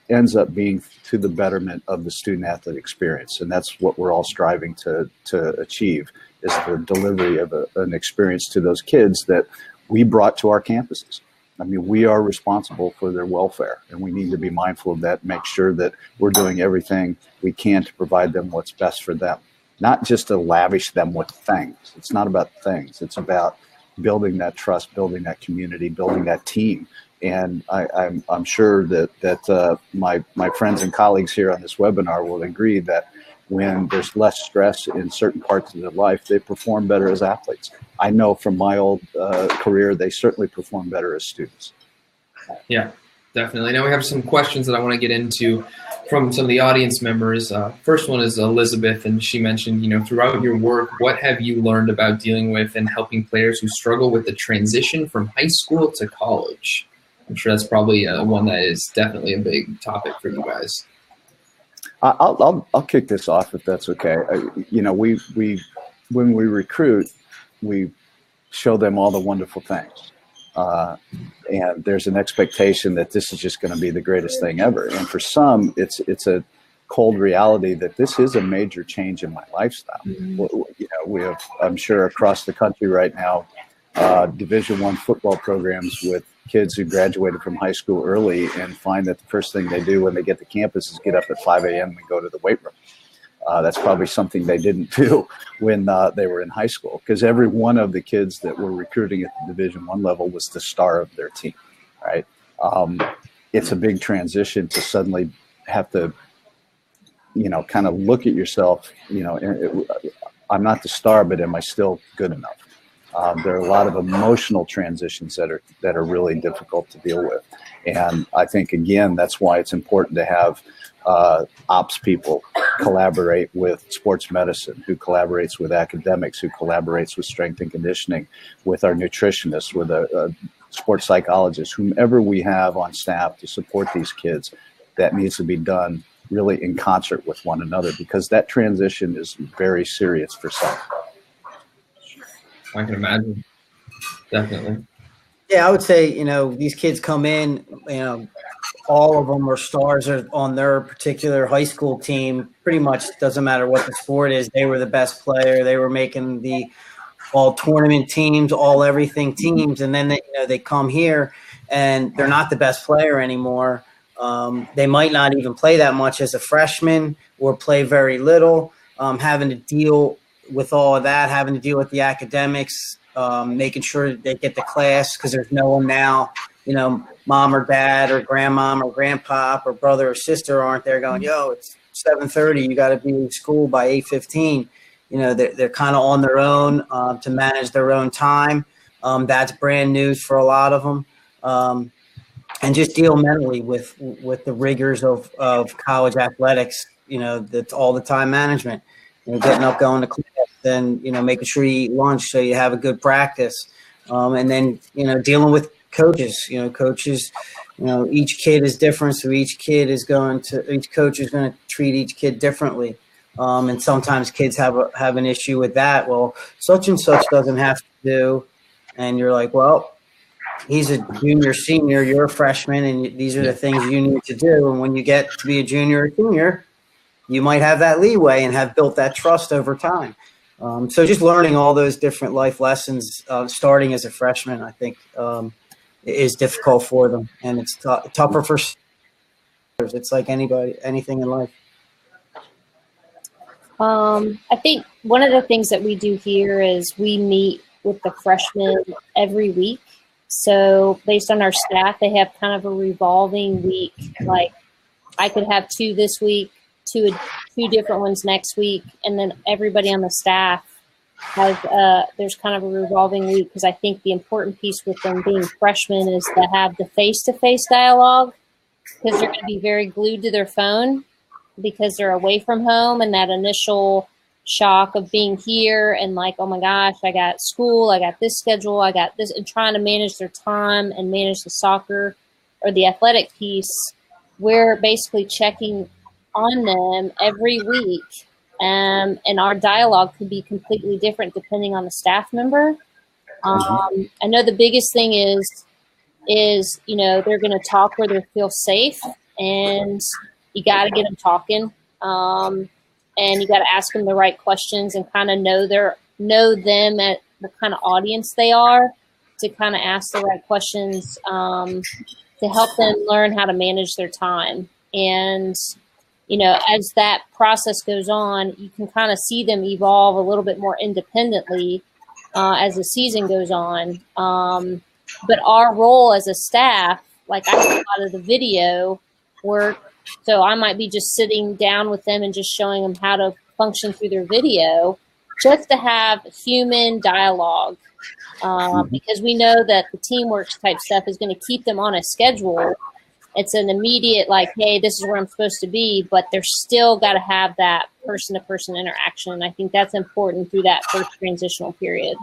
ends up being to the betterment of the student-athlete experience. And that's what we're all striving to achieve, is the delivery of an experience to those kids that we brought to our campuses. I mean, we are responsible for their welfare, and we need to be mindful of that, make sure that we're doing everything we can to provide them what's best for them, not just to lavish them with things. It's not about things. It's about building that trust, building that community, building that team. And I'm sure that my friends and colleagues here on this webinar will agree that when there's less stress in certain parts of their life, they perform better as athletes. I know from my old career, they certainly perform better as students. Yeah, definitely. Now we have some questions that I want to get into from some of the audience members. First one is Elizabeth, and she mentioned, throughout your work, what have you learned about dealing with and helping players who struggle with the transition from high school to college? I'm sure that's probably one that is definitely a big topic for you guys. I'll kick this off if that's okay. We when we recruit, we show them all the wonderful things. And there's an expectation that this is just going to be the greatest thing ever. And for some, it's a cold reality that this is a major change in my lifestyle. Mm-hmm. We have, I'm sure, across the country right now, Division I football programs with kids who graduated from high school early and find that the first thing they do when they get to campus is get up at 5 a.m. and go to the weight room. That's probably something they didn't do when they were in high school, because every one of the kids that were recruiting at the Division I level was the star of their team, right? It's a big transition to suddenly have to, kind of look at yourself, I'm not the star, but am I still good enough? There are a lot of emotional transitions that are really difficult to deal with. And I think, again, that's why it's important to have ops people collaborate with sports medicine, who collaborates with academics, who collaborates with strength and conditioning, with our nutritionists, with a sports psychologist, whomever we have on staff to support these kids. That needs to be done really in concert with one another, because that transition is very serious for some. I can imagine. Definitely. Yeah, I would say, these kids come in, all of them are stars on their particular high school team. Pretty much doesn't matter what the sport is. They were the best player. They were making the all tournament teams, all everything teams. And then they come here and they're not the best player anymore. They might not even play that much as a freshman or play very little, having to deal with all of that, having to deal with the academics, making sure that they get to class because there's no one now, mom or dad or grandmom or grandpop or brother or sister aren't there going, yo, it's 7:30, you got to be in school by 8:15. they're kind of on their own to manage their own time. That's brand news for a lot of them. And just deal mentally with the rigors of college athletics. That's all the time management. Getting up, going to class, then making sure you eat lunch so you have a good practice, and then dealing with coaches. Coaches. Each kid is different, so each coach is going to treat each kid differently. And sometimes kids have an issue with that. Well, such and such doesn't have to do, and you're like, well, he's a junior, senior, you're a freshman, and these are the things you need to do. And when you get to be a junior or senior, you might have that leeway and have built that trust over time. So just learning all those different life lessons, starting as a freshman, I think is difficult for them. And it's tougher for others. It's like anything in life. I think one of the things that we do here is we meet with the freshmen every week. So based on our staff, they have kind of a revolving week. Like I could have 2 this week, two different ones next week, and then everybody on the staff has there's kind of a revolving week, because I think the important piece with them being freshmen is to have the face-to-face dialogue, because they're going to be very glued to their phone because they're away from home, and that initial shock of being here and like, oh my gosh, I got school, I got this schedule, I got this, and trying to manage their time and manage the soccer or the athletic piece. We're basically checking on them every week, and our dialogue could be completely different depending on the staff member. I know the biggest thing is they're going to talk where they feel safe, and you got to get them talking. And you got to ask them the right questions and kind of know them at what kind of audience they are, to kind of ask the right questions to help them learn how to manage their time. And, as that process goes on, you can kind of see them evolve a little bit more independently as the season goes on. But our role as a staff, like I do a lot of the video work, so I might be just sitting down with them and just showing them how to function through their video, just to have human dialogue, because we know that the teamwork type stuff is going to keep them on a schedule. It's an immediate like, hey, this is where I'm supposed to be, but they're still got to have that person-to-person interaction. And I think that's important through that first transitional period.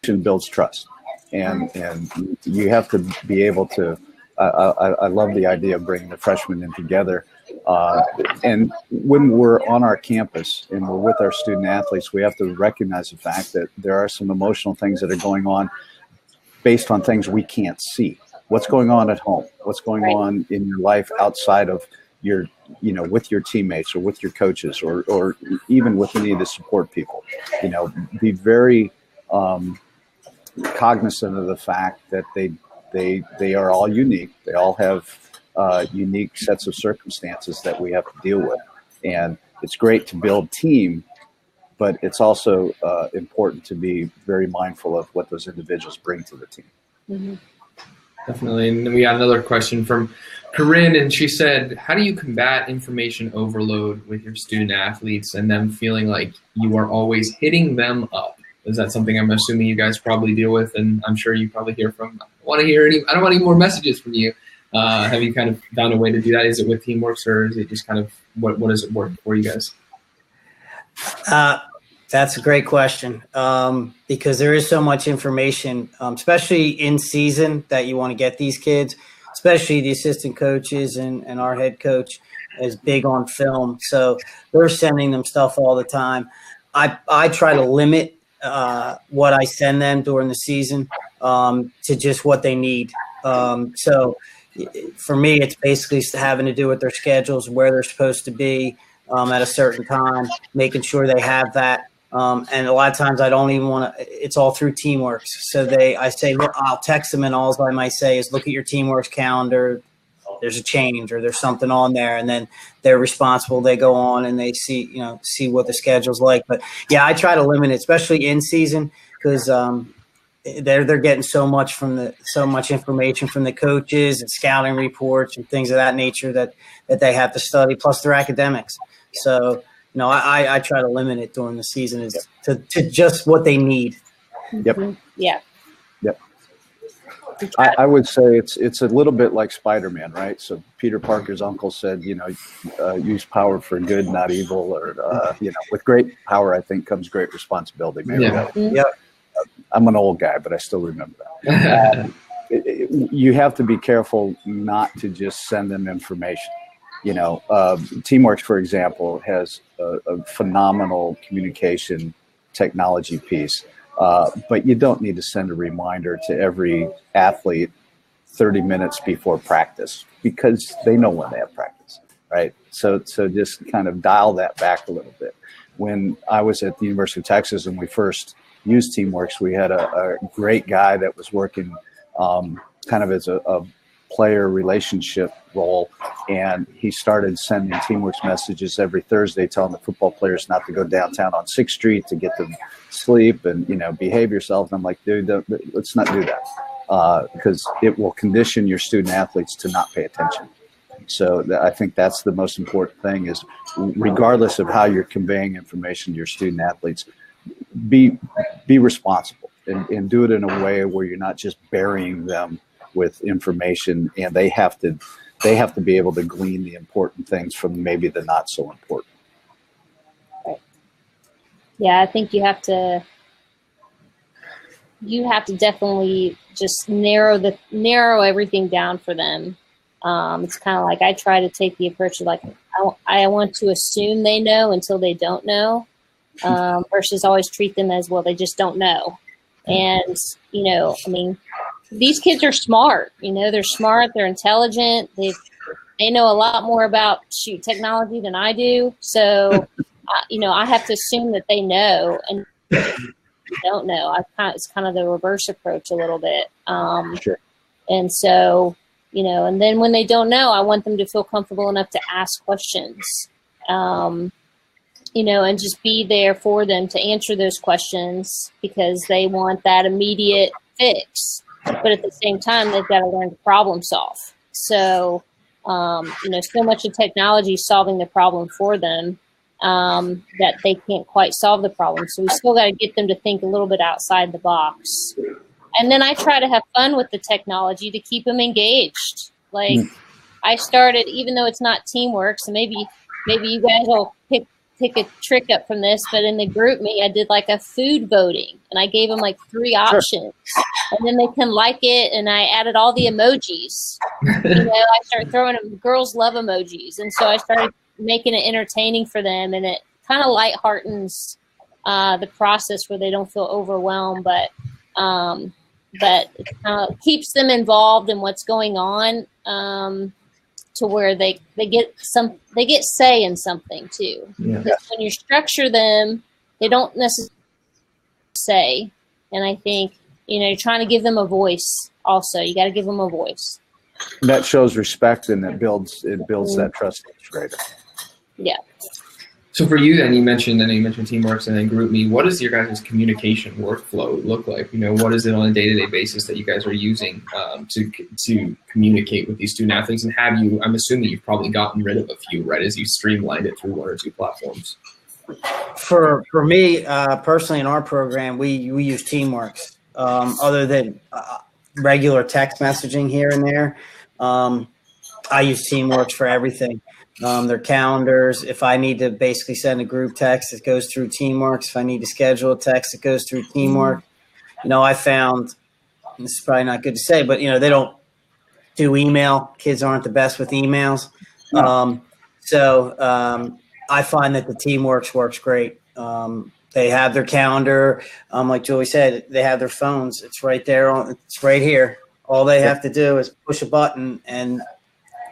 Builds trust, and you have to be able to. I love the idea of bringing the freshmen in together. And when we're on our campus and we're with our student athletes, we have to recognize the fact that there are some emotional things that are going on based on things we can't see. What's going on at home? What's going on in your life outside of your, with your teammates or with your coaches or even with any of the support people? Be very cognizant of the fact that they are all unique. They all have unique sets of circumstances that we have to deal with. And it's great to build team, but it's also important to be very mindful of what those individuals bring to the team. Mm-hmm. Definitely. And then we got another question from Corinne, and she said, how do you combat information overload with your student athletes and them feeling like you are always hitting them up? Is that something I'm assuming you guys probably deal with, and I'm sure you probably hear from? I don't want any more messages from you. Have you kind of found a way to do that? Is it with Teamworks, or is it just kind of what does it work for you guys? That's a great question, because there is so much information, especially in season, that you want to get these kids, especially the assistant coaches and our head coach is big on film. So they're sending them stuff all the time. I try to limit what I send them during the season to just what they need. So for me, it's basically having to do with their schedules, where they're supposed to be at a certain time, making sure they have that. And a lot of times I don't even want to, it's all through Teamworks. So I say, look, I'll text them, and all I might say is, look at your Teamworks calendar. There's a change or there's something on there, and then they're responsible. They go on and they see what the schedule's like. But yeah, I try to limit it, especially in season, because they're getting so much information from the coaches and scouting reports and things of that nature that they have to study, plus their academics. So I try to limit it during the season is to just what they need. Yep. Yeah. Yep. I would say it's a little bit like Spider-Man, right? So Peter Parker's uncle said, use power for good, not evil, or with great power, I think comes great responsibility. Maybe I'm an old guy, but I still remember that. You have to be careful not to just send them information. Teamworks, for example, has a phenomenal communication technology piece. But you don't need to send a reminder to every athlete 30 minutes before practice because they know when they have practice, right? So just kind of dial that back a little bit. When I was at the University of Texas and we first used Teamworks, we had a great guy that was working kind of as a player relationship role, and he started sending Teamworks messages every Thursday telling the football players not to go downtown on 6th Street to get them sleep and behave yourself. And I'm like, dude, let's not do that because it will condition your student athletes to not pay attention. So I think that's the most important thing is regardless of how you're conveying information to your student athletes, be responsible and do it in a way where you're not just burying them with information, and they have to be able to glean the important things from maybe the not so important. Right. Yeah, I think you have to definitely just narrow everything down for them. It's kind of like I try to take the approach of like I want to assume they know until they don't know, versus always treat them as well they just don't know. And these kids are smart. They're smart. They're intelligent. They know a lot more about technology than I do. So, I have to assume that they know, and don't know. It's kind of the reverse approach a little bit. Sure. And so, and then when they don't know, I want them to feel comfortable enough to ask questions. And just be there for them to answer those questions because they want that immediate fix. But at the same time, they've got to learn to problem solve. So, so much of technology is solving the problem for them that they can't quite solve the problem. So we still got to get them to think a little bit outside the box. And then I try to have fun with the technology to keep them engaged. Like I started, even though it's not Teamworks, and maybe you guys will pick a trick up from this, but in the group me, I did like a food voting, and I gave them like 3 options, and then they can like it, and I added all the emojis. I started throwing them. Girls love emojis, and so I started making it entertaining for them, and it kind of lightheartens the process where they don't feel overwhelmed, but it kind of keeps them involved in what's going on. To where they get say in something too. Yeah. Because when you structure them, they don't necessarily say. And I think you're trying to give them a voice. Also, you got to give them a voice. That shows respect, and it builds that trust greater. Yeah. So for you, then you mentioned Teamworks and then GroupMe. What does your guys' communication workflow look like? What is it on a day-to-day basis that you guys are using to communicate with these student athletes? And I'm assuming you've probably gotten rid of a few, right, as you streamlined it through 1 or 2 platforms. For me, personally, in our program, we use Teamworks. Other than regular text messaging here and there, I use Teamworks for everything. Their calendars. If I need to basically send a group text, it goes through Teamworks. If I need to schedule a text, it goes through Teamwork. I found, this is probably not good to say, but they don't do email. Kids aren't the best with emails. So I find that the Teamworks works great. They have their calendar. Like Julie said, they have their phones. It's right there. It's right here. All they have to do is push a button and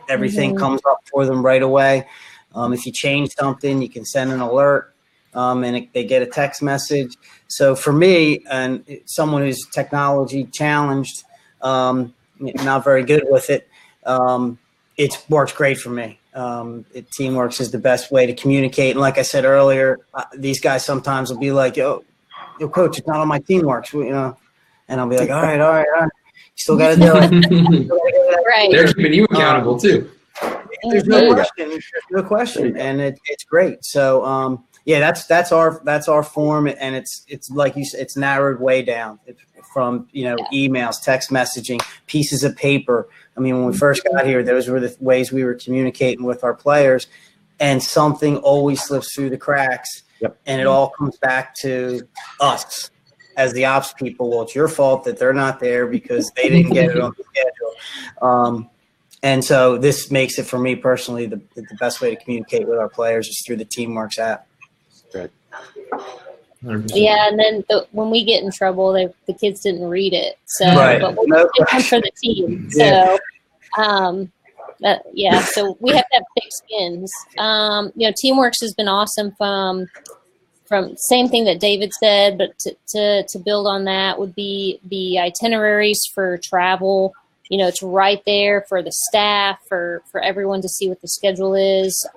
everything comes up for them right away. If you change something, you can send an alert, and they get a text message. So for me, and someone who's technology challenged, not very good with it, it works great for me. Teamworks is the best way to communicate. And like I said earlier, these guys sometimes will be like, yo, coach, it's not on my Teamworks, and I'll be like, all right. You still got to do it. Right. They're keeping you accountable too. There's no question. There's no question, and it's great. So, that's our form, and it's like you said, it's narrowed way down from emails, text messaging, pieces of paper. I mean, when we first got here, those were the ways we were communicating with our players, and something always slips through the cracks, and it all comes back to us as the ops people. Well, it's your fault that they're not there because they didn't get it on the schedule. And so this makes it, for me personally, the best way to communicate with our players is through the Teamworks app. Right. 100%. Yeah, and then when we get in trouble, the kids didn't read it. So, but it comes for the team. So, so we have to have thick skins. Teamworks has been awesome from same thing that David said, but to build on that would be the itineraries for travel. It's right there for the staff, for everyone to see what the schedule is.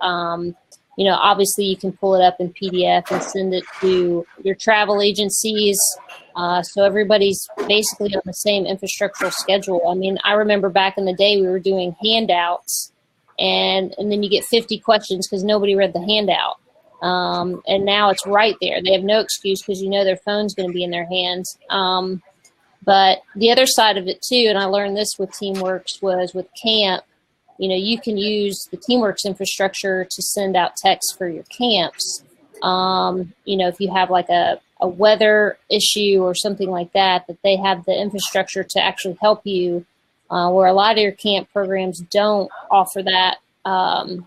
Obviously you can pull it up in PDF and send it to your travel agencies. So everybody's basically on the same infrastructural schedule. I mean, I remember back in the day we were doing handouts and then you get 50 questions because nobody read the handout. And now it's right there. They have no excuse because their phone's going to be in their hands. But the other side of it too, and I learned this with Teamworks, was with camp, you can use the Teamworks infrastructure to send out texts for your camps. If you have like a weather issue or something like that they have the infrastructure to actually help you, where a lot of your camp programs don't offer that.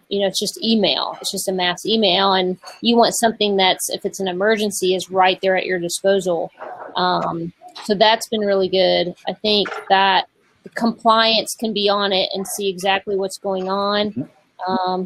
It's just email. It's just a mass email, and you want something that's, if it's an emergency, is right there at your disposal. So that's been really good. I think that the compliance can be on it and see exactly what's going on.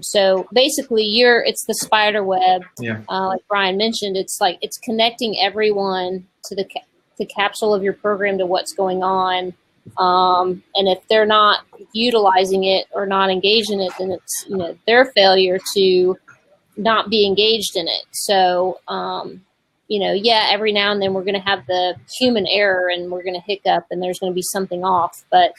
So basically it's the spider web. Like Brian mentioned, it's connecting everyone to the capsule of your program to what's going on. And if they're not utilizing it or not engaged in it, then it's, their failure to not be engaged in it. So, every now and then we're going to have the human error and we're going to hiccup and there's going to be something off. But,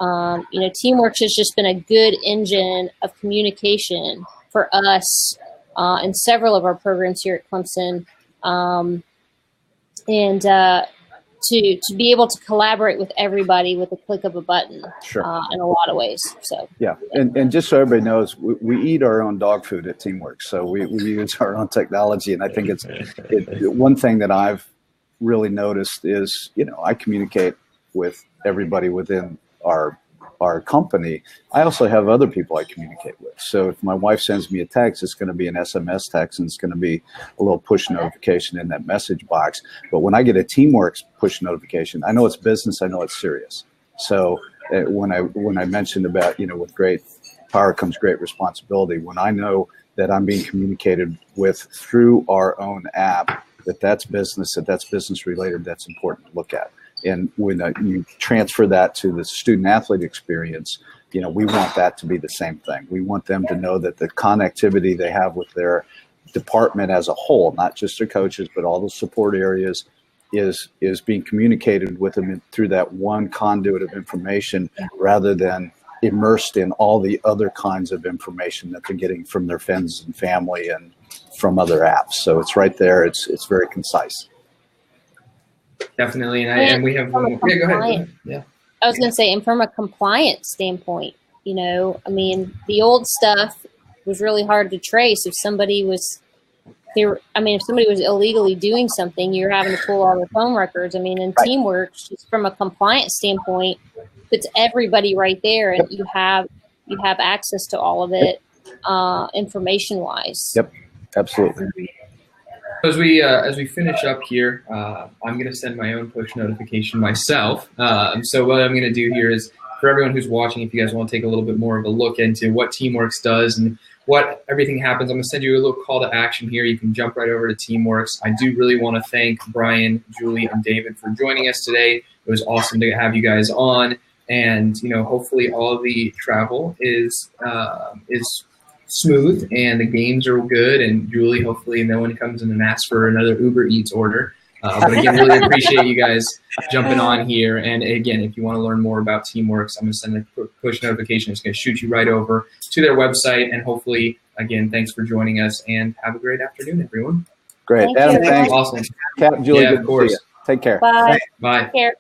Teamworks has just been a good engine of communication for us in several of our programs here at Clemson. To be able to collaborate with everybody with a click of a button, in a lot of ways. So and just so everybody knows, we eat our own dog food at Teamworks, so we use our own technology, and I think it's one thing that I've really noticed is I communicate with everybody within our company. I also have other people I communicate with. So if my wife sends me a text, it's going to be an SMS text and it's going to be a little push notification in that message box. But when I get a Teamworks push notification, I know it's business. I know it's serious. So when I mentioned about, with great power comes great responsibility, when I know that I'm being communicated with through our own app, that's business, that's business related, that's important to look at. And when you transfer that to the student athlete experience, we want that to be the same thing. We want them to know that the connectivity they have with their department as a whole, not just their coaches, but all the support areas, is being communicated with them through that one conduit of information, rather than immersed in all the other kinds of information that they're getting from their friends and family and from other apps. So it's right there. It's very concise. Definitely, and we have one more. Yeah, go ahead. Yeah, I was going to say, and from a compliance standpoint, the old stuff was really hard to trace. If somebody was illegally doing something, you're having to pull all their phone records. In Teamworks, just from a compliance standpoint, it's everybody right there, and you have access to all of it, information wise. Yep, absolutely. As we finish up here, I'm going to send my own push notification myself. So what I'm going to do here is, for everyone who's watching, if you guys want to take a little bit more of a look into what Teamworks does and what everything happens, I'm going to send you a little call to action here. You can jump right over to Teamworks. I do really want to thank Brian, Julie, and David for joining us today. It was awesome to have you guys on, and hopefully all of the travel is smooth and the games are good, and Julie, hopefully no one comes in and asks for another Uber Eats order. But again, really appreciate you guys jumping on here. And again, if you want to learn more about Teamworks, I'm going to send a push notification. It's going to shoot you right over to their website. And hopefully, again, thanks for joining us and have a great afternoon, everyone. Great. Thank Adam, you. thanks. Awesome. Cap, Julie, Yeah, good of to course. see you. Take care. Bye. Bye. Take care.